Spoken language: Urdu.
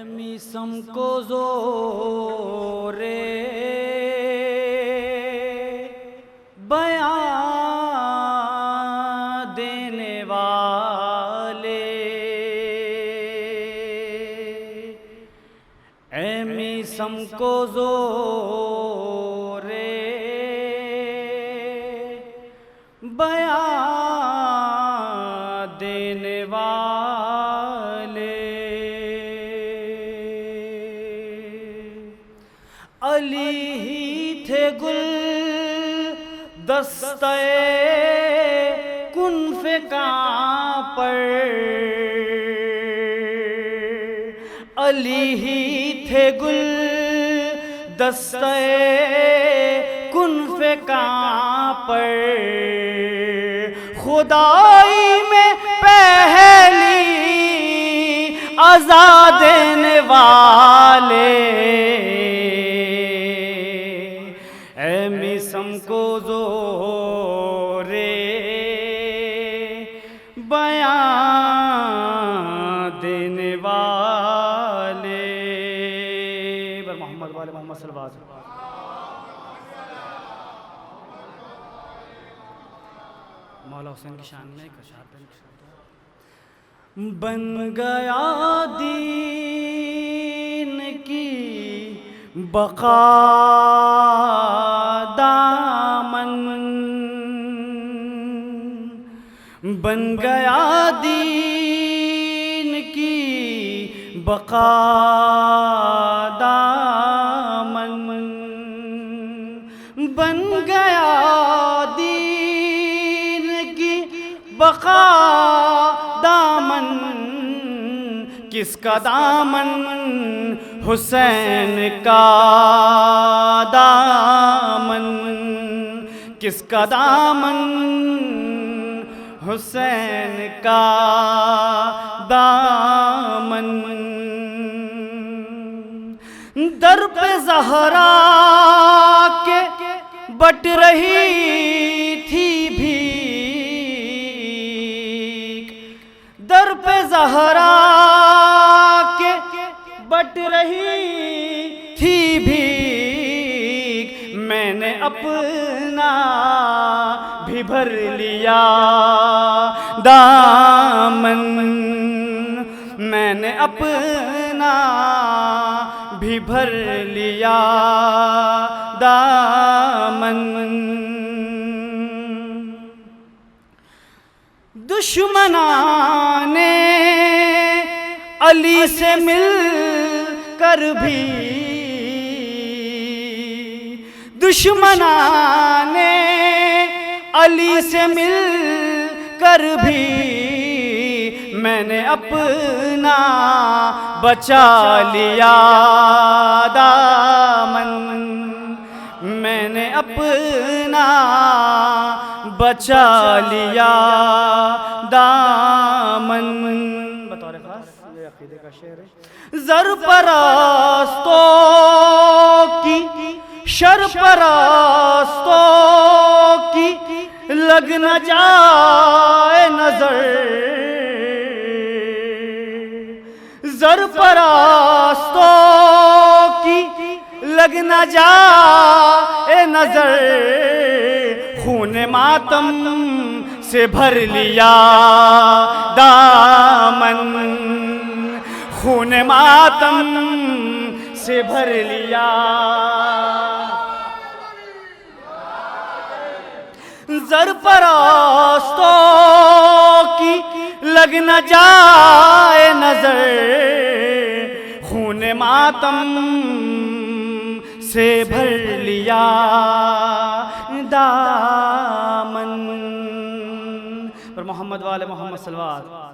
میسم کو زور بیان دینے والے، اے میسم کو زور بیان دینے والے، علی ہی تھے گل دستہ کن فکاں پر، علی ہی تھے گل دستہ کن فکاں پر، خدائی میں پہلی عزا دینے والے، اے میسم کو زور بیان دینے والے، بر محمد والے محمد صلی اللہ علیہ وسلم۔ مولا حسین کی شان میں ایک اشعار پہ بن گیا دین کی بقا دامن، بن گیا دین کی بقا دامن، بن گیا دین کی بقا دامن، کس کا دامن حسین کا دامن، کس کا دامن حسین کا دامن، در پہ زہرا کے بٹ رہی تھی بھیک، در پہ زہرا کے بٹ رہی تھی بھیک، میں نے اپنا بھی بھر لیا دامن، میں نے اپنا بھی بھر لیا دامن، دشمنان علی سے مل کر بھی، دشمنان علی سے مل کر بھی، میں نے اپنا بچا لیا دامن، میں نے اپنا بچا لیا دامن، بطور خاص یہ عقیدے کا شعر ہے۔ زرپرستوں کی شرپرستوں کی لگ نہ جائے نظر، زرپرستوں کی لگ نہ جائے نظر، خون ماتم سے بھر لیا دامن، خون ماتم سے بھر لیا، زرپرستوں کی لگ نہ جائے نظر، خون ماتم سے بھر لیا دامن، پر محمد والے محمد صلی اللہ علیہ وسلم۔